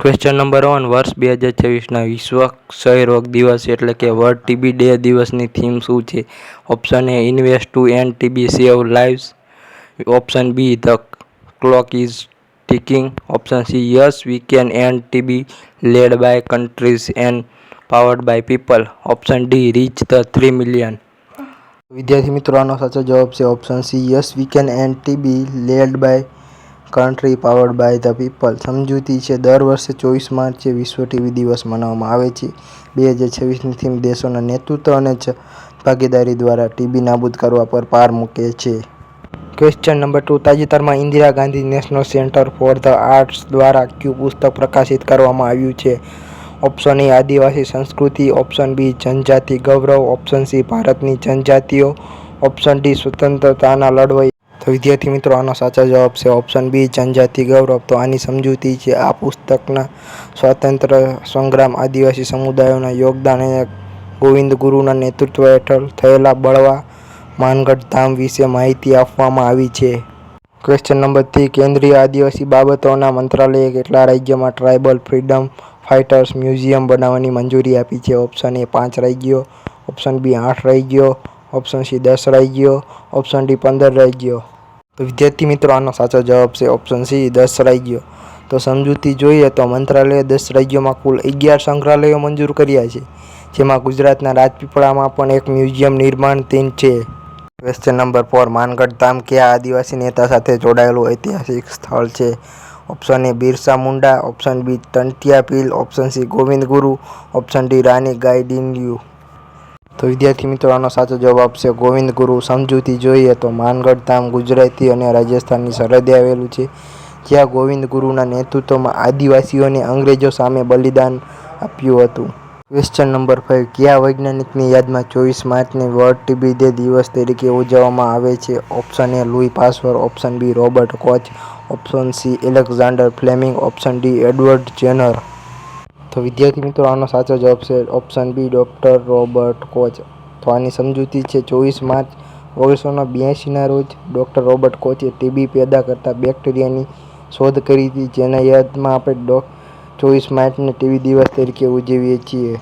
Question number 1 વર્ષ 2026ના વિશ્વ ક્ષય રોગ દિવસ એટલે કે વર્લ્ડ ટીબી ડે દિવસની થીમ શું છે? Option A invest to end TB save lives. Option B the clock is ticking. Option C yes we can end TB led by countries and powered by people. Option D reach the 3 million. વિદ્યાર્થી મિત્રો, આનો સાચો જવાબ છે option C yes we can end TB led by country powered by the people. સમજૂતી છે દર વર્ષે 24 માર્ચે વિશ્વ ટીબી દિવસ મનાવવામાં આવે છે. 2026ની થીમ દેશોના નેતૃત્વ અને ભાગીદારી દ્વારા ટીબી નાબૂદ કરવા પર ભાર મૂકે છે. ક્વેશ્ચન નંબર 2 તાજેતરમાં Indira Gandhi national centre for the arts દ્વારા કયું પુસ્તક પ્રકાશિત કરવામાં આવ્યું છે? ઓપ્શન એ આદિવાસી સંસ્કૃતિ. ઓપ્શન બી જનજાતિ ગૌરવ. ઓપ્શન સી ભારતની જનજાતિઓ. ઓપ્શન ડી સ્વતંત્રતાના લડવૈયા. તો વિદ્યાર્થી મિત્રો, આનો સાચો જવાબ છે ઓપ્શન બી જનજાતિ ગૌરવ. તો આની સમજૂતી છે આ પુસ્તકના સ્વાતંત્ર્ય સંગ્રામ, આદિવાસી સમુદાયોના યોગદાન અને ગોવિંદ ગુરુના નેતૃત્વ હેઠળ થયેલા બળવા માનગઢ ધામ વિશે માહિતી આપવામાં આવી છે. ક્વેશ્ચન નંબર 3 કેન્દ્રીય આદિવાસી બાબતોના મંત્રાલયે કેટલા રાજ્યોમાં ટ્રાઇબલ ફ્રીડમ ફાઇટર્સ મ્યુઝિયમ બનાવવાની મંજૂરી આપી છે? ઓપ્શન એ 5 રાજ્યો. ઓપ્શન બી 8 રાજ્યો. ઓપ્શન સી 10 રાજ્યો. ઓપ્શન ડી 15 રાજ્યો. તો વિદ્યાર્થી મિત્રો, આનો સાચો જવાબ છે ઓપ્શન સી 10 રાજ્યો. તો સમજૂતી જોઈએ તો મંત્રાલયે 10 રાજ્યોમાં કુલ 11 સંગ્રહાલયો મંજૂર કર્યા છે, જેમાં ગુજરાતના રાજપીપળામાં પણ એક મ્યુઝિયમ નિર્માણાધીન છે. ક્વેશ્ચન નંબર 4 માનગઢ ધામ કયા આદિવાસી નેતા સાથે જોડાયેલું ઐતિહાસિક સ્થળ છે? Option A Birsa Munda. Option B Tantia Bhil. Option C Govind Guru. Option D Rani Gaidinliu. તો વિદ્યાર્થી મિત્રો, આનો સાચો જવાબ છે ગોવિંદ ગુરુ. સમજૂતી જોઈએ તો માનગઢ ધામ ગુજરાતી અને રાજસ્થાનની સરહદે આવેલું છે, જ્યાં ગોવિંદ ગુરુના નેતૃત્વમાં આદિવાસીઓને અંગ્રેજો સામે બલિદાન આપ્યું હતું. ક્વેશ્ચન નંબર 5 કયા વૈજ્ઞાનિકની યાદમાં 24 માર્ચને વર્લ્ડ ટીબી ડે દિવસ તરીકે ઉજવવામાં આવે છે? Option A Louis Pasteur. Option B Robert Koch. Option C Alexander Fleming. Option D Edward Jenner. તો વિદ્યાર્થી મિત્રો, આનો સાચો જવાબ છે option B doctor Robert Koch. તો આની સમજૂતી છે 24 માર્ચ 1982ના રોજ ડૉક્ટર રોબર્ટ કોચે ટીબી પેદા કરતા બેક્ટેરિયાની શોધ કરી હતી, જેના યાદમાં આપણે 24 માર્ચને ટીબી દિવસ તરીકે ઉજવીએ છીએ.